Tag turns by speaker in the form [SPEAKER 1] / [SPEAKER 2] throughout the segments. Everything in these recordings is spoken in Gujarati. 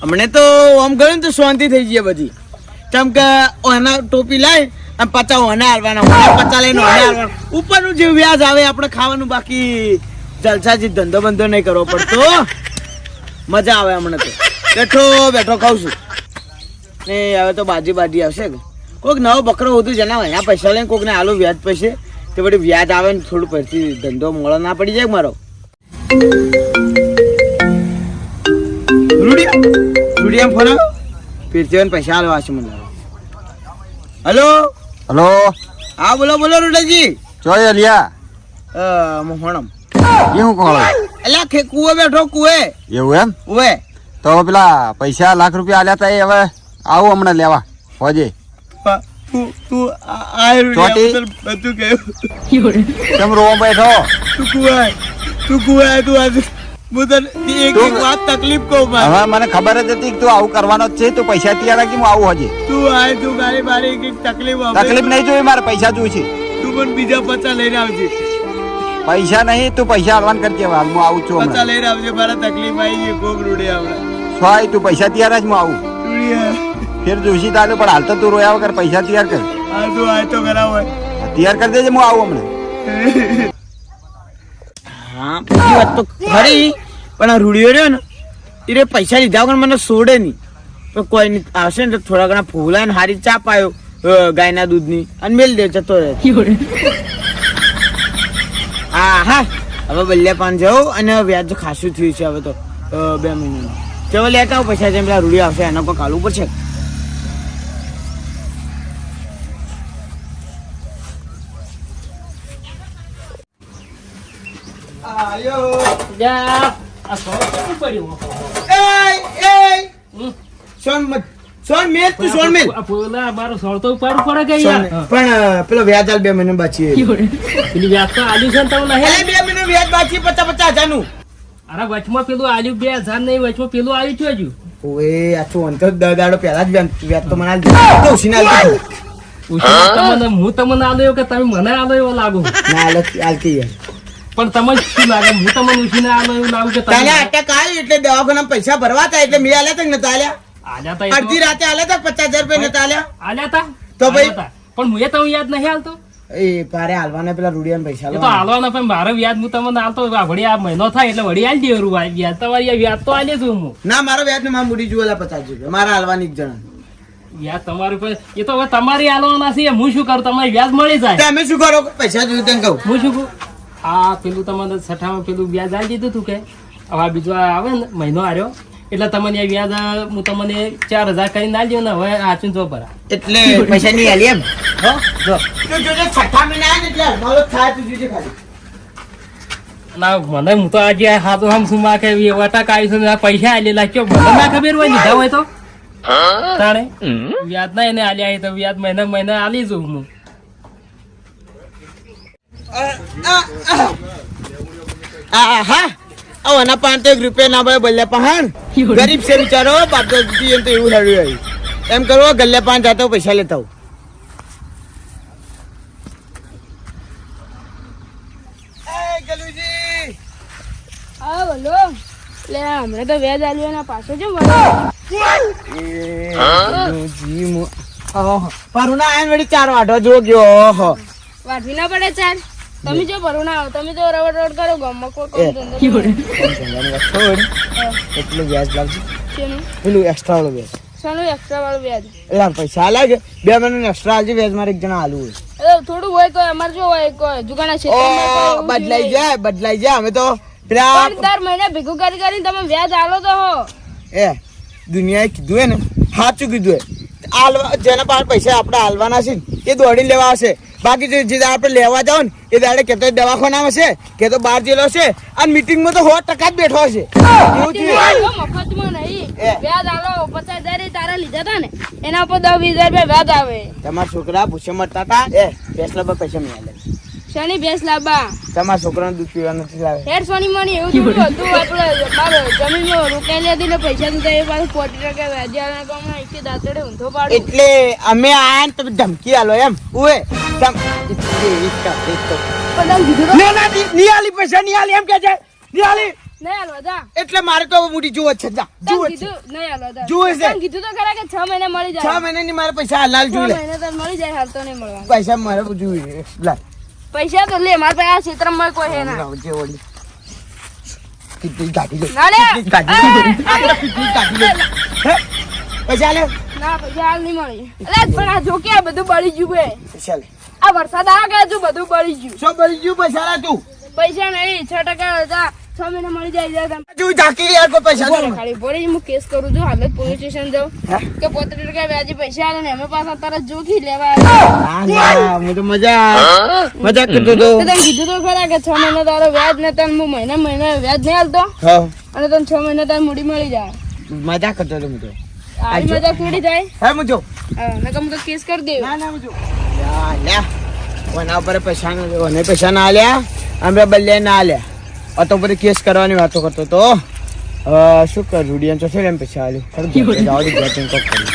[SPEAKER 1] હમણે તો આમ ગયું ને તો શાંતિ થઈ ગઈ બધી. કેમ કે ઓના ટોપી લાય અને 50 ઓના હાલવાના, 50 લઈને ઓના હાલવાના. ઉપરનું જે વ્યાજ આવે આપણે ખાવાનું, બાકી જલસાજી ધંધો બંધો નહીં કરવો પડતો. મજા આવે હમણાં તો બેઠો બેઠો ખાઉં છું ને. હવે તો બાજી આવશે કે કોઈક નવો બકરો હોતું જણાવે, એના પૈસા લઈને કોઈકને આલો વ્યાજ પૈસે, તો પછી વ્યાજ આવે ને થોડું પછી ધંધો મોળો ના પડી જાય મારો. રૂડિયા ફોન પીરતીઓને પૈસા આલવા છે મને. હલો
[SPEAKER 2] હલો,
[SPEAKER 1] હા બોલો રૂડાજી.
[SPEAKER 2] ચોય અલિયા
[SPEAKER 1] મોહણમ
[SPEAKER 2] શું કહો?
[SPEAKER 1] એટલે કુએ બેઠો કુએ.
[SPEAKER 2] એવું એમ?
[SPEAKER 1] ઓએ
[SPEAKER 2] તો પેલા પૈસા ₹1,00,000 આલ્યા તા, એ હવે આવું હમણાં લેવા હોજે.
[SPEAKER 1] તું આ
[SPEAKER 2] ચોટી
[SPEAKER 1] બધું કહ્યું.
[SPEAKER 2] કેમ રોવા બેઠો?
[SPEAKER 1] તું કુએ તું આજે હું તને એક વાત તકલીફ કહું.
[SPEAKER 2] હવે મને ખબર જ હતી કે તું આવું કરવાનો જ છે. તું પૈસા તૈયાર રાખી, હું આવું હોજે.
[SPEAKER 1] તું મારી એક તકલીફ
[SPEAKER 2] નહીં જોઈ, મારે પૈસા જોઈ છે.
[SPEAKER 1] તું પણ બીજા 50 લઈને આવજે.
[SPEAKER 2] પૈસા નહીં, તું પૈસા આલવાન કરજે. હાલ હું આવું છું.
[SPEAKER 1] 50 લઈને આવજે, મારા તકલીફ આવી ગઈ કોક રૂડે આપણે.
[SPEAKER 2] સોય તું પૈસા તૈયાર રાખ, હું આવું. ફેર જોશી તાલે, પણ હાલ તો તું રોયા વગર પૈસા તૈયાર કર.
[SPEAKER 1] હા તું આય તો કરાવ
[SPEAKER 2] તૈયાર કરી દેજે, હું આવું હમણાં.
[SPEAKER 1] હા બધી વાત તો ખરી, પણ આ રૂડિયો રહ્યો ને એ પૈસા લીધા વગર મને છોડે નહીં. તો કોઈ નહીં, આવશે ને તો થોડા ઘણા ફૂલા ને હારી ચા પાયો ગાયના દૂધની અને મેલ દે જતો રહે. હા હવે બલ્યાપાન જાઉં અને વ્યાજ ખાસું થયું છે હવે તો 2 મહિનાનું. ચલો લેતા આવું પૈસા, જેમ પેલા રૂડિયો આવશે એના પર કાલવું પડશે. પેલો વ્યાજ 2 મહિના બાકી.
[SPEAKER 3] વ્યાજ તો આલ્યું છે ને તમે નહીં?
[SPEAKER 1] 2 મહિના વ્યાજ બાકી 50,000 નું.
[SPEAKER 3] અરે વચમાં પેલું આલ્યું 2,000 નહીં, વચમાં પેલું આલ્યું છે હજુ.
[SPEAKER 1] ઓએ આ તો અંતર 10 દાડો પહેલા જ વ્યાજ તો મને આલ દીધું. તો ઉસીના આલ દીધું.
[SPEAKER 3] હું તમને આલ્યો કે તમે મને આલો એવો લાગુ?
[SPEAKER 1] ના આલતી યાર.
[SPEAKER 3] પણ તમે શું લાગે? હું તમને ઉછીને આલો એવું લાગુ કે
[SPEAKER 1] તને અટક આવી એટલે દવાખાના પૈસા ભરવા હતા એટલે મેં આલ્યા તા નતા આલ્યા. અડધી રાતે આલ્યા તા 50,000 રૂપિયા નતા
[SPEAKER 3] આલ્યા તા.
[SPEAKER 1] તો ભાઈ
[SPEAKER 3] પણ હું તમને યાદ નહીં આલતો.
[SPEAKER 1] એ પારે હાલવાના પેલા રૂડિયાના પૈસા
[SPEAKER 3] એ તો હાલવાના, પણ મારે વ્યાજ હું તમને આલતો વળી આ મહિનો થાય એટલે વળી આલી દેવું વ્યાજ. તમારી વ્યાજ તો આલે છું હું.
[SPEAKER 1] ના મારો વ્યાજ ને મારા મૂડી જોયેલા 50 રૂપિયા મારા હાલવાની 1 જણા.
[SPEAKER 3] વ્યાજ તમારું પર એ તો હવે તમારી હાલવાના છે. હું શું કરું? તમારી વ્યાજ મળી જાય.
[SPEAKER 1] તમે શું કરો? પૈસા જોયું તને કહું.
[SPEAKER 3] હું શું કહું? આ પેલું તમને છઠ્ઠામાં પેલું વ્યાજ આલી દીધું તું કે હવે બીજો આવે ને મહિનો આવ્યો એટલે તમને વ્યાજ હું તમને 4,000 કરીને આલ્યો ને હવે આચું જો ભરા
[SPEAKER 1] એટલે પૈસા નહીં આલી એમ. જો છઠ્ઠા મહિના આવે ને એટલે મારો થાય તું જોજે ખાલી.
[SPEAKER 3] ના મને હું તો આજે હાથો આમ શું માં કે વટાક આવી છે પૈસા આલેલા કયો મને ના ખબર હોય લીધા હોય તો તાણે વ્યાજ ના એને આલ્યા તો વ્યાજ મહિને આલી જઉં હું.
[SPEAKER 1] ના 5 રૂપિયા ના ભાઈ બલ્લે પહાણ ગરીબ છે બિચારો. બાપ તો એવું લડ્યું એમ કરો ગલ્લે 5 જાતો પૈસા લેતા હું.
[SPEAKER 4] હા બોલો. લે હમણાં તો વ્યાજ આલ્યું એના પાછો જો
[SPEAKER 1] પરુણા આયન વળી 4 વાઢો જો ગયો.
[SPEAKER 4] વાઢવી ના પડે 4. તમે જો ભરુણા આવો, તમે જો રવડ કરો ગામમાં કોઈ કામ ધંધો
[SPEAKER 1] એટલું વ્યાજ લાવજો.
[SPEAKER 4] શેનું?
[SPEAKER 1] પેલું એક્સ્ટ્રા વાળું વ્યાજ.
[SPEAKER 4] શાનું એક્સ્ટ્રા વાળું વ્યાજ?
[SPEAKER 1] એટલે પૈસા લાગે 2 મહિના એક્સ્ટ્રા આલજે વ્યાજ. મારે 1 જણા આલુ હોય.
[SPEAKER 4] થોડું હોય તો અમારે જો હોય કોઈ જુગાના છે
[SPEAKER 1] બદલાઈ જાય. અમે તો
[SPEAKER 4] દર મહિને ભેગું કરીને તમે વ્યાજ આલો તો હો.
[SPEAKER 1] એ દુનિયાએ કીધું હે ને સાચું કીધું હે. જેના પાસે પૈસા આપણે હાલવાના છે એ દોડી લેવા હશે. બાકી જે આપણે લેવા જાવ ને એ દાડે કે તો દવાખાનામાં છે કે તો બહાર જેલો છે અને મીટિંગમાં તો 100% જ બેઠો હશે.
[SPEAKER 4] મફતમાં નહીં વ્યાજ આલો. 50,000 તારા લીધા હતા ને એના ઉપર 10-20,000 રૂપિયા વ્યાજ આવે.
[SPEAKER 1] તમારા છોકરા ભૂસે મરતા હતા ફેસલા પર પૈસા મળે.
[SPEAKER 4] શની ભેંસ લાવવા?
[SPEAKER 1] તમારા છોકરાને દૂધ પીવા નથી લાવે.
[SPEAKER 4] હેડ સોની મની એવું થોડું હતું. આપણે મારે જમીનમાં રોકાયેલી હતી ને પૈસા તો એ પાછું 40% વ્યાજ આલે કામમાં એક દાંતડે ઊંધો પાડું.
[SPEAKER 1] એટલે અમે આયા ને તમે ધમકી આલો એમ? ઓએ નહીં આલી પૈસા નહીં આલી એમ કે છે. નહીં આલી
[SPEAKER 4] નહીં હાલવા જા.
[SPEAKER 1] એટલે મારે તો હવે મૂડી જુઓ જ છે જા
[SPEAKER 4] તને
[SPEAKER 1] જુઓ જ છે
[SPEAKER 4] કીધું નહીં હાલવા જા.
[SPEAKER 1] જુએ છે.
[SPEAKER 4] તને કીધું તો ખરા કે 6 મહિને મળી
[SPEAKER 1] 6
[SPEAKER 4] જાય.
[SPEAKER 1] મહિનાની મારે પૈસા હાલ
[SPEAKER 4] 6
[SPEAKER 1] જોઈ લે
[SPEAKER 4] મહિને તને મળી જાય, હાલ તો નહીં મળવાના.
[SPEAKER 1] પૈસા મારે જોઈએ લાય
[SPEAKER 4] પૈસા તો લે, મારા પાસે આ ક્ષેત્રમાં કોઈ હે ના.
[SPEAKER 1] લાવજે વળી કેટલી કાઢી લે
[SPEAKER 4] ના લે.
[SPEAKER 1] કેટલી કાઢી લે આપણે કેટલી કાઢી લે હે પૈસા લે
[SPEAKER 4] ના પૈસા હાલ નહીં મળી. અલે પણ આ જો કે આ બધું બળી ગયું બે.
[SPEAKER 1] પૈસા લે
[SPEAKER 4] આ વરસાદ આ ગયા તું બધું બળી ગયું.
[SPEAKER 1] શું બળી ગયું પૈસા લા તું
[SPEAKER 4] પૈસા નહીં 6% હતા. 6 મહિને મળી જાય જા તને.
[SPEAKER 1] તું ઝાંકી યાર કોઈ પૈસા
[SPEAKER 4] ઉભો
[SPEAKER 1] દે
[SPEAKER 4] રહે ખાલી. બોલે હું કેસ કરું છું, હાલત પોલીસ સ્ટેશન જાઉં
[SPEAKER 1] હે?
[SPEAKER 4] કે 35% વ્યાજે પૈસા આલે ને અમે પાછા તરત જોખી લેવા આવ્યા.
[SPEAKER 1] ના હું તો મજાક કરતો તો
[SPEAKER 4] તો તને કીધું તો ખરા કે 6 મહિના તારો વ્યાજ ને તને હું મહિને વ્યાજ નહીં હાલતો
[SPEAKER 1] હા
[SPEAKER 4] અને તને 6 મહિના તારી મૂડી મળી જાય.
[SPEAKER 1] મજાક કરતો તો હું તો
[SPEAKER 4] આવી મજા થોડી થાય.
[SPEAKER 1] હે મુજો
[SPEAKER 4] હા, નકર હું તો કેસ કરી દઉં.
[SPEAKER 1] ના ના મુજો યા લ્યા ઓના પર પૈસા ના ઓને પૈસા ના આલ્યા અમે બલ્લે ના આલ્યા આ તો બધી કેસ કરવાની વાતો કરતો તો શું કર રૂડિયન તો છે એમ પૈસા આલ્યું ખરું જાવ દે ગેટિંગ કોક કરી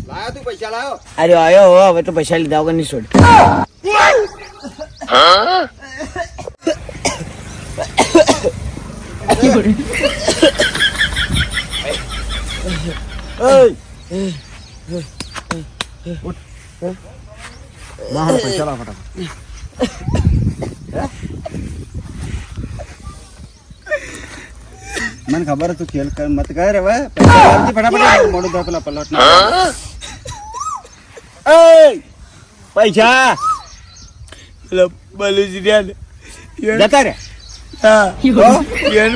[SPEAKER 2] લાયો તું પૈસા લાયો
[SPEAKER 1] અરે આયો હવે તો પૈસા લીધા વગર નહીં છોડ
[SPEAKER 2] બહાર પૈસા લાવ ફટાફટ મને ખબર હતું ખેલ કર મત કર હવે પૈસા લાવજે ફટાફટ મોડું થાય પેલા પલટ ના પૈસા
[SPEAKER 1] બલુજી
[SPEAKER 2] જતા રે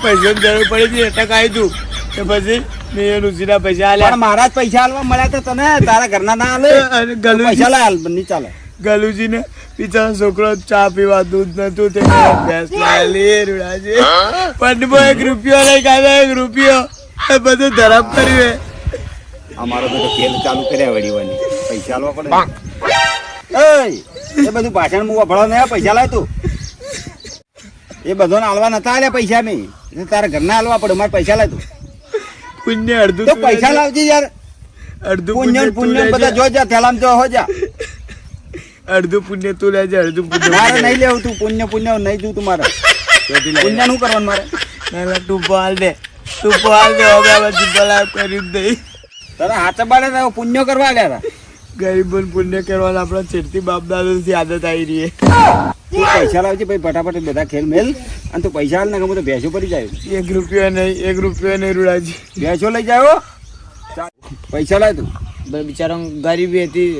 [SPEAKER 1] પૈસા જરૂર પડે છે એટલે કાઈ તું કે પછી મેં એનું સીધા પૈસા
[SPEAKER 2] પણ મારા જ પૈસા આલવા મળ્યા તો તને તારા ઘરના ના આલે
[SPEAKER 1] અને
[SPEAKER 2] પૈસા લાય હાલ નહીં ચાલે
[SPEAKER 1] ગલુજી ને બિચારો છોકરો ચા પીવા દૂધ નતું તે ભેંસ લાયેલી રૂડાજી પણ 1 રૂપિયો લઈ કાઢ્યો 1 રૂપિયો એ બધું ધરમ કર્યું
[SPEAKER 2] અમારો બધો ખેલ ચાલુ કર્યા વડીવાની પૈસા આલવા પડે એ બધું ભાષણ હું વફળો ને પૈસા લાય તું એ બધો આલવા નતા આલ્યા પૈસા નહીં તારા ઘરના આલવા પડે મારે પૈસા લાય તું
[SPEAKER 1] પુણ્ય અડધું
[SPEAKER 2] તો પૈસા લાવજે યાર
[SPEAKER 1] અડધું
[SPEAKER 2] પુણ્ય ને પુણ્ય ને બધા જો જા થેલામ જો હો જા
[SPEAKER 1] અડધું પુણ્ય તું લેજે અડધું પુણ્ય
[SPEAKER 2] મારે નહીં લેવું તું પુણ્ય નહીં દઉં તું મારે પુણ્ય નું કરવાનું મારે
[SPEAKER 1] ના તું પાલ દે હવે આ બધું ભલા કરી જ દઈ
[SPEAKER 2] તારા હાથ બાળે તો પુણ્ય કરવા ગયા હતા
[SPEAKER 1] ગરીબોને પુણ્ય કરવાના આપણા છેડતી બાપ દાદાથી આદત આવી રહી
[SPEAKER 2] તું પૈસા લાવજે ભાઈ ફટાફટ બધા ખેલ મેલ અને તું પૈસા હાલ ને ગમે તો ભેંસો પડી જાય
[SPEAKER 1] 1 રૂપિયો નહીં રૂડાજી
[SPEAKER 2] ભેંસો લઈ જાવ પૈસા લાવ તું
[SPEAKER 1] બિચારો ગરીબી હતી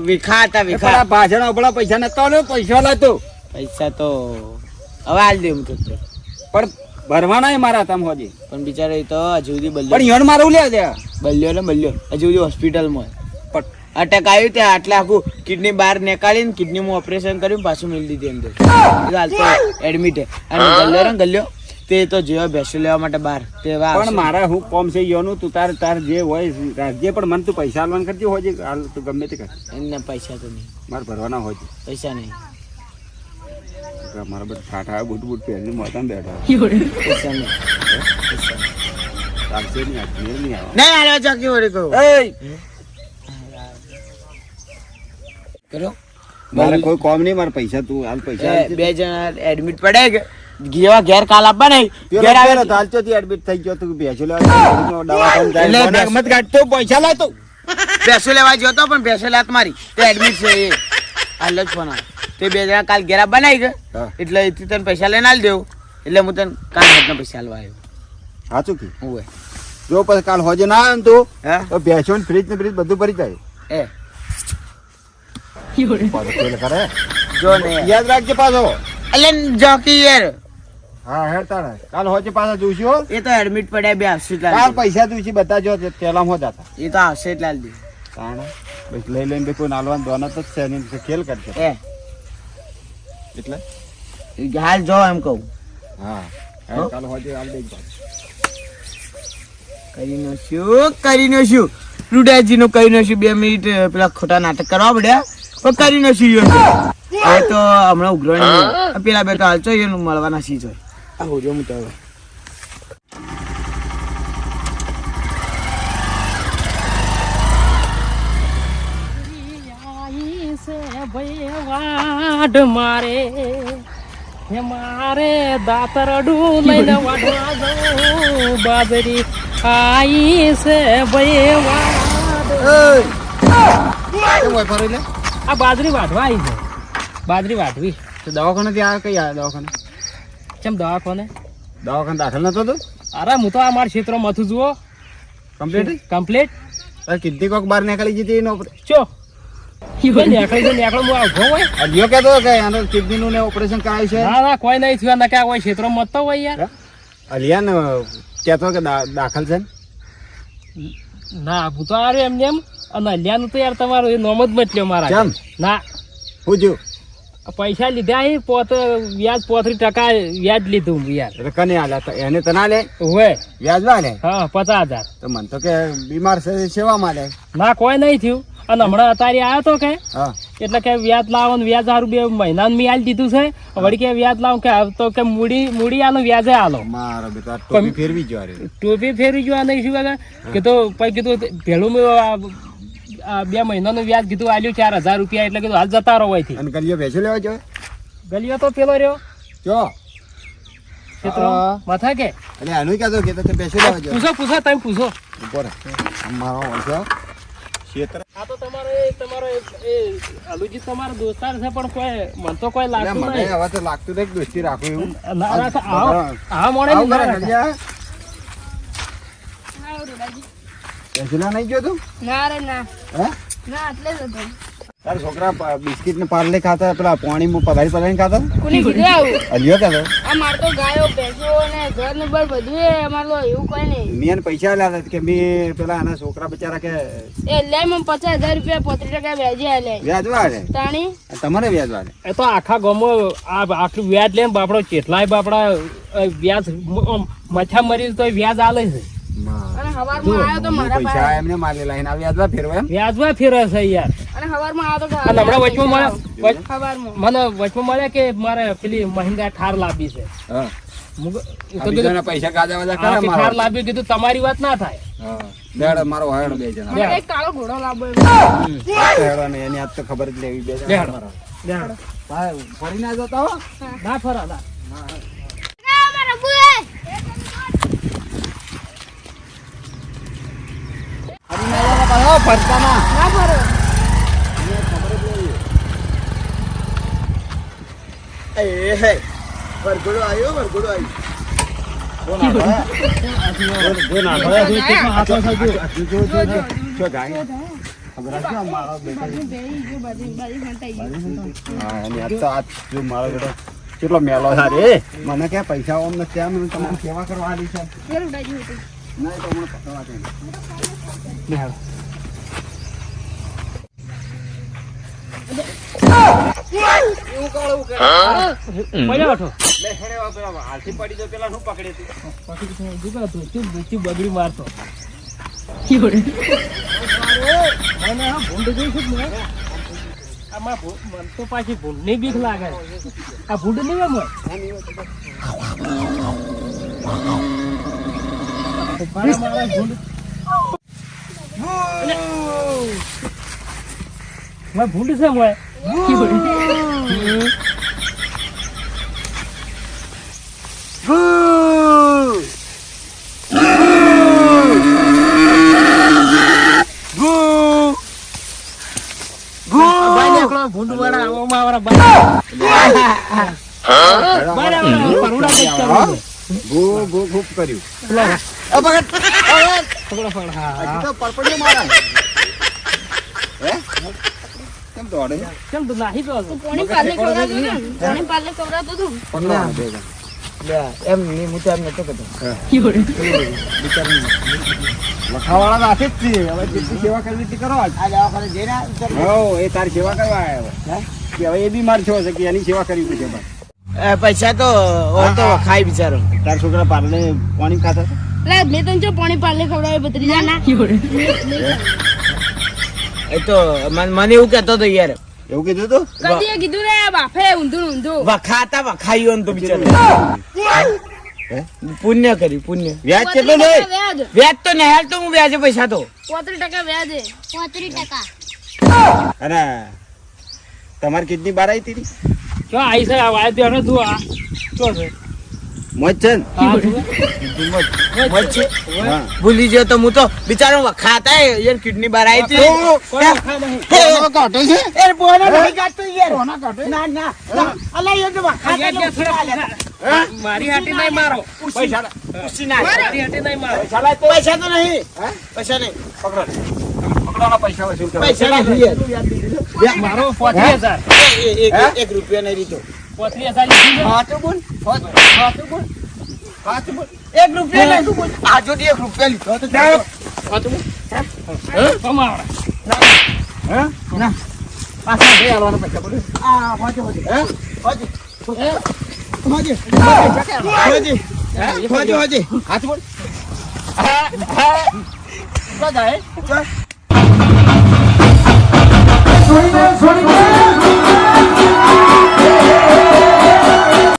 [SPEAKER 1] વિખા હતા
[SPEAKER 2] પેલા ભાષણ આપણા પૈસા નતા લે પૈસા લાવ તું
[SPEAKER 1] પૈસા તો હવે હાલ દે હું તો
[SPEAKER 2] પણ ભરવાના મારા તમ હોજી
[SPEAKER 1] પણ બિચારો એ તો હજુ સુધી
[SPEAKER 2] પણ યણ મારું લે દે
[SPEAKER 1] બલ્યો હજુ સુધી હોસ્પિટલમાં અટક આવ્યું ત્યાં આટલે આખું કિડની બહાર નીકાળીને કિડનીમાં ઓપરેશન કર્યું પાછું મિલ દીધી અંદર હાલ તો એડમિટ અને ગલ્યો તે તો જેવા ભેંસો લેવા માટે બહાર
[SPEAKER 2] પણ મારા હું કોમ છે યોનું તું તાર જે હોય રાખજે પણ મને તું પૈસા આલવાનું કરજે હોજે હાલ તું ગમે તે કર
[SPEAKER 1] એમને પૈસા તો નહીં
[SPEAKER 2] મારે ભરવાના હોય
[SPEAKER 1] પૈસા નહીં
[SPEAKER 2] મારા બધા ઠાઠા બૂટ પહેરી મોતા બેઠા
[SPEAKER 1] પૈસા નહીં
[SPEAKER 2] ચાલશે નહીં આ ઘેર નહીં આવે
[SPEAKER 1] નહીં હાલવા ચાકી વળી કહું કરો
[SPEAKER 2] મારે કોઈ કોમ નહીં મારે પૈસા તું હાલ પૈસા
[SPEAKER 1] બે જણા એડમિટ પડે કે જેવા ઘેર કાલ આપવા નહીં ઘેર આવે
[SPEAKER 2] તાલચોથી એડમિટ થઈ ગયો તું ભેંસો લેવા દવાખાને મત કાઢતો પૈસા લાવતો
[SPEAKER 1] ભેંસો લેવા ગયો તો પણ ભેંસો લાત મારી તે એડમિટ છે એ હાલ જ ફોન આવે તે બે જણા કાલ ઘેર આપવા નહીં ગયા એટલે એથી તને પૈસા લઈને આલી દેવું એટલે હું તને કાલ હાથના પૈસા આલવા આવ્યો
[SPEAKER 2] સાચું કી
[SPEAKER 1] હું
[SPEAKER 2] જો પછી કાલ હોજે ના આવે ને તું
[SPEAKER 1] હે
[SPEAKER 2] તો ભેંસો ને ફ્રીજ ને ફ્રીજ બધું ભરી જાય
[SPEAKER 1] એ
[SPEAKER 2] પાછો ખેલ કરે
[SPEAKER 1] જો ને
[SPEAKER 2] યાદ રાખજે પાછો
[SPEAKER 1] એટલે જોકી યાર
[SPEAKER 2] હા હે તારે કાલ હોજે પાછા જોઈશું હો.
[SPEAKER 1] એ તો એડમિટ પડ્યા બે આવશે એટલે
[SPEAKER 2] કાલ પૈસા જોઈશું બધા જો પેલા હો જતા
[SPEAKER 1] એ તો આવશે એટલે આલી દે
[SPEAKER 2] તાણે બસ લઈ લઈને બે કોઈ નાલવાન દોના તો જ છે નહીં તો ખેલ કરશે
[SPEAKER 1] એ
[SPEAKER 2] એટલે
[SPEAKER 1] હાલ જો એમ કહું
[SPEAKER 2] હા હે, કાલ હોજે હાલ દઈ
[SPEAKER 1] કરીને શું રૂડાજી નું કરીને શું 2 મિનિટ પેલા ખોટા નાટક કરવા પડ્યા પણ કરીને શું હવે તો હમણાં ઉઘરાણી પેલા બે તો હાલચો એનું મળવાના સી જોઈ આ હોજો હું તો હવે
[SPEAKER 3] ભાઈ વાઢ મારે હે મારે દાતરડું લઈને વાઢવા જાઉં બાજરી આઈ છે ભાઈ વાઢ આ બાજરી વાઢવા આવી છે બાજરી વાઢવી
[SPEAKER 2] દવાખાને ત્યાં કઈ આવ્યા દવાખાને
[SPEAKER 3] ચમ દવાખાને
[SPEAKER 2] દાખલ નતો તું
[SPEAKER 3] અરે હું તો આ મારા ક્ષેત્રમાં મથું જુઓ કમ્પ્લીટ
[SPEAKER 2] કીધી કોક બાર નીકળી જતી એનો
[SPEAKER 3] ચો નીકળો હું આવતો હોય
[SPEAKER 2] અલિયો કહેતો કે આનો કિડનીનું ને ઓપરેશન કરાયું છે
[SPEAKER 3] ના ના કોઈ નહીં થયું નકા કોઈ ક્ષેત્રમાં મતતો હોય યાર
[SPEAKER 2] અલિયા ને કહેતો કે દાખલ છે ને?
[SPEAKER 3] ના હું તો આવ્યો એમને એમ અને અલ્યાનું તો યાર તમારું એ નોમ જ બદલ્યો મારા
[SPEAKER 2] કેમ?
[SPEAKER 3] ના
[SPEAKER 2] હું જો
[SPEAKER 3] પૈસા લીધા એ વ્યાજ 35% વ્યાજ લીધું યાર
[SPEAKER 2] એટલે કને આલ્યા એને તને લે
[SPEAKER 3] હોય
[SPEAKER 2] વ્યાજ માં લે
[SPEAKER 3] હા 50,000
[SPEAKER 2] તો મને તો કે બીમાર છે સેવામાં લે
[SPEAKER 3] ના કોઈ નહીં થયું અને હમણાં અત્યારે આવ્યો તો કે
[SPEAKER 2] હા
[SPEAKER 3] એટલે કે વ્યાજ લાવો ને વ્યાજ સારું 2 મહિનાનું મેં આલી દીધું છે વળી કે વ્યાજ લાવો કે તો કે મૂડી આલો વ્યાજે આલો
[SPEAKER 2] મારો બેટા ટોપી ફેરવી જો રે
[SPEAKER 3] ટોપી ફેરવી જો નહીં શું કીધું પછી કીધું પેલું 2 મહિનાનું વ્યાજ કીધું આલ્યું 4,000 રૂપિયા એટલે કીધું હાલ જતા રહો અહીંથી
[SPEAKER 2] અને ગલિયો બેસો લેવા જો
[SPEAKER 3] ગલિયો તો પેલો રહ્યો
[SPEAKER 2] જો
[SPEAKER 3] ક્ષેત્રો માથા કે
[SPEAKER 2] એટલે આનું કહેતો કે તો બેસો લેવા જો
[SPEAKER 3] પૂછો તમે પૂછો
[SPEAKER 2] ઉપર મારો ઓળખો ક્ષેત્ર
[SPEAKER 3] આ તો તમારો એ અલુજી તમારો દોસ્તાર છે પણ કોઈ મન તો કોઈ
[SPEAKER 2] એટલે
[SPEAKER 3] લાગતું
[SPEAKER 2] મને
[SPEAKER 3] નહીં
[SPEAKER 2] હવે તો લાગતું નહીં કે દોસ્તી રાખું એવું
[SPEAKER 3] ના ના આ મોડે
[SPEAKER 2] આવું કરે
[SPEAKER 3] ના
[SPEAKER 2] ગલિયા
[SPEAKER 4] હા રોડાજી
[SPEAKER 2] બેસેલા નહીં ગયો તું
[SPEAKER 4] ના રે ના
[SPEAKER 2] હે
[SPEAKER 4] ના એટલે જ હતો
[SPEAKER 2] તારા છોકરા બિસ્કિટ ને પાર્લે ખાતા પેલા પાણી પધારી ખાતા
[SPEAKER 4] કોને કીધું આવું
[SPEAKER 2] અલિયો કહેતો
[SPEAKER 4] આ માર તો ગાયો ભેંસો ને ઘર ને બર બધું એ અમાર તો એવું કોઈ નહીં
[SPEAKER 2] મેં એને પૈસા આલ્યા હતા કે મેં પેલા આના છોકરા બચારા કે
[SPEAKER 4] એ લે મને 50,000 રૂપિયા 35% વ્યાજે આલે
[SPEAKER 2] વ્યાજ વાળે
[SPEAKER 4] તાણી
[SPEAKER 2] તમારે વ્યાજ વાળે
[SPEAKER 3] એ તો આખા ગામો આટલું વ્યાજ લે બાપડો કેટલાય બાપડા વ્યાજ મચ્છા મરી તો વ્યાજ આલે છે
[SPEAKER 4] અને હવારમાં આવ્યો તો મારા
[SPEAKER 2] પૈસા
[SPEAKER 4] પાસે
[SPEAKER 2] એમને મારી લાઈને આ વ્યાજ ફેરવા એમ
[SPEAKER 3] વ્યાજમાં ફેરે છે યાર
[SPEAKER 4] અને હવારમાં આવ્યો તો
[SPEAKER 3] અને હમણાં વચમાં
[SPEAKER 4] હવારમાં
[SPEAKER 3] મને વચમાં મળ્યા કે મારે પેલી મહિન્દ્રા ઠાર લાવી છે
[SPEAKER 2] હા
[SPEAKER 3] મુગ- તો
[SPEAKER 2] આ
[SPEAKER 3] કીધું,
[SPEAKER 2] બીજાના પૈસા ગાજા વાજા
[SPEAKER 3] હા,
[SPEAKER 2] કરે
[SPEAKER 3] કે
[SPEAKER 2] મારો
[SPEAKER 3] ઠાર લાવી કીધું તમારી વાત ના થાય
[SPEAKER 2] હા લેડો મારો હાયડો બે જણા
[SPEAKER 4] અમારે એક કાળો ઘોડો લાવો
[SPEAKER 2] હેડો ને એની આજ તો ખબર જ લેવી બે જણા
[SPEAKER 3] લેડો. લેડો.
[SPEAKER 2] ભાઈ ફરી ના જતા હો
[SPEAKER 3] ના ફરા ના
[SPEAKER 2] ફરી ના જતા પાછો ફરતા ના
[SPEAKER 4] ના ફરો
[SPEAKER 1] એ હે વરઘોડો આવ્યો
[SPEAKER 2] જો નાખો
[SPEAKER 3] હાથો થજો.
[SPEAKER 2] જો ગાય ખબર હશે આ મારો બેટો હા એની આજ તો આજ જો મારો બેટો કેટલો મેલો છે રે મને કે પૈસા ઓમ નથી આમ તમારી સેવા કરવા આલી છે ના તો મને પકડવા દે
[SPEAKER 3] લેડો. પડ્યો હતો.
[SPEAKER 2] લે હેડે વા પેલા હાલથી પડી જો પેલા શું પકડે તું
[SPEAKER 3] બગડી મારતો મને હા ભૂંડ જોઈશું જ ને આમાં મન તો પાછી ભૂંડની બીક લાગે આ ભૂંડ નહીં એમ મારા ભૂંડ ભૂંડ છે મોય ભૂંડ વાળા આવામાં વાળા
[SPEAKER 2] ભૂ ભૂ ભૂપ કર્યું હજી તો પડપડિયો મારા હે કેમ દોડે
[SPEAKER 3] કેમ તો નાહી તો
[SPEAKER 4] કોની પાલે ખવડાવતો હતો ને? કોની પાલે ખવડાવતો હતો?
[SPEAKER 2] પકડવા દે
[SPEAKER 1] એમ નહીં હું તો એમ નતો કહેતો
[SPEAKER 2] લખાવાળા હાથે જ છે હવે જેટલી સેવા કરવી તે કરો આજ
[SPEAKER 1] આ દવાખાને જઈને આવ્યો?
[SPEAKER 2] હો એ તારી સેવા કરવા આવ્યો કે હવે એ બીમાર છો છે કે એની સેવા કરવી પડશે ભાઈ
[SPEAKER 1] પૈસા તો ઓમ તો ખાય બિચારો
[SPEAKER 2] તાર છોકરા પાર્લે પાણી ખાતા હતા?
[SPEAKER 4] લે મેં તને જો પાણી પાલે ખવડાવે ભત્રીજા ના
[SPEAKER 1] એ તો મને એવું કહેતો હતો યાર
[SPEAKER 2] એવું કીધું તું
[SPEAKER 4] કદીએ કીધું રે બાપે ઊંધું
[SPEAKER 1] વખાતા વખાયું એમ તો બિચારો
[SPEAKER 2] હે?
[SPEAKER 1] પુણ્ય કર્યું પુણ્ય
[SPEAKER 2] વ્યાજ કેટલું લે
[SPEAKER 4] વ્યાજ
[SPEAKER 1] વ્યાજ તો નહીં તો હું વ્યાજે પૈસા તો
[SPEAKER 4] 35% વ્યાજે 35%
[SPEAKER 2] અને તમારી કિડની બહાર આવી હતી
[SPEAKER 3] જો આઈ છે આ વાત દેવાનો તું આ શું છે
[SPEAKER 2] મોજ છે ને
[SPEAKER 3] આ તું?
[SPEAKER 1] મોજ છે?
[SPEAKER 2] હા.
[SPEAKER 1] ભૂલી ગયો તો હું તો બિચારો વખાતા યાર કિડની બહાર આવી હતી
[SPEAKER 3] કોઈ વખત નહીં.
[SPEAKER 2] કાઢે છે
[SPEAKER 1] એ બોના નહીં કાઢતો યાર ના ના અલા યાર તો વખાતા
[SPEAKER 3] યાર, યાર, થોડા મારી હાટી નહીં મારો
[SPEAKER 2] પૈસા
[SPEAKER 1] ઉસી ના
[SPEAKER 3] મારી હાટી નહીં મારો
[SPEAKER 1] પૈસા તો નહીં પૈસા નહીં
[SPEAKER 2] પકડોના પૈસા વસૂલ કરો
[SPEAKER 1] પૈસા નહીં યાર
[SPEAKER 3] મારો 35,000
[SPEAKER 1] એક રૂપિયા નહીં રીતો
[SPEAKER 3] 35,000 લીધી છે.
[SPEAKER 1] હા તો બોલ એક રૂપિયા નહીં આજો એક રૂપિયા લીધો તો
[SPEAKER 3] કમાવડા.
[SPEAKER 1] ના
[SPEAKER 2] પાછા બે આલવાના પૈસા બોલો
[SPEAKER 1] આ હોજે હોજે હોજે હોજે હોજે હોજે
[SPEAKER 2] હાથ બોલ
[SPEAKER 1] જાય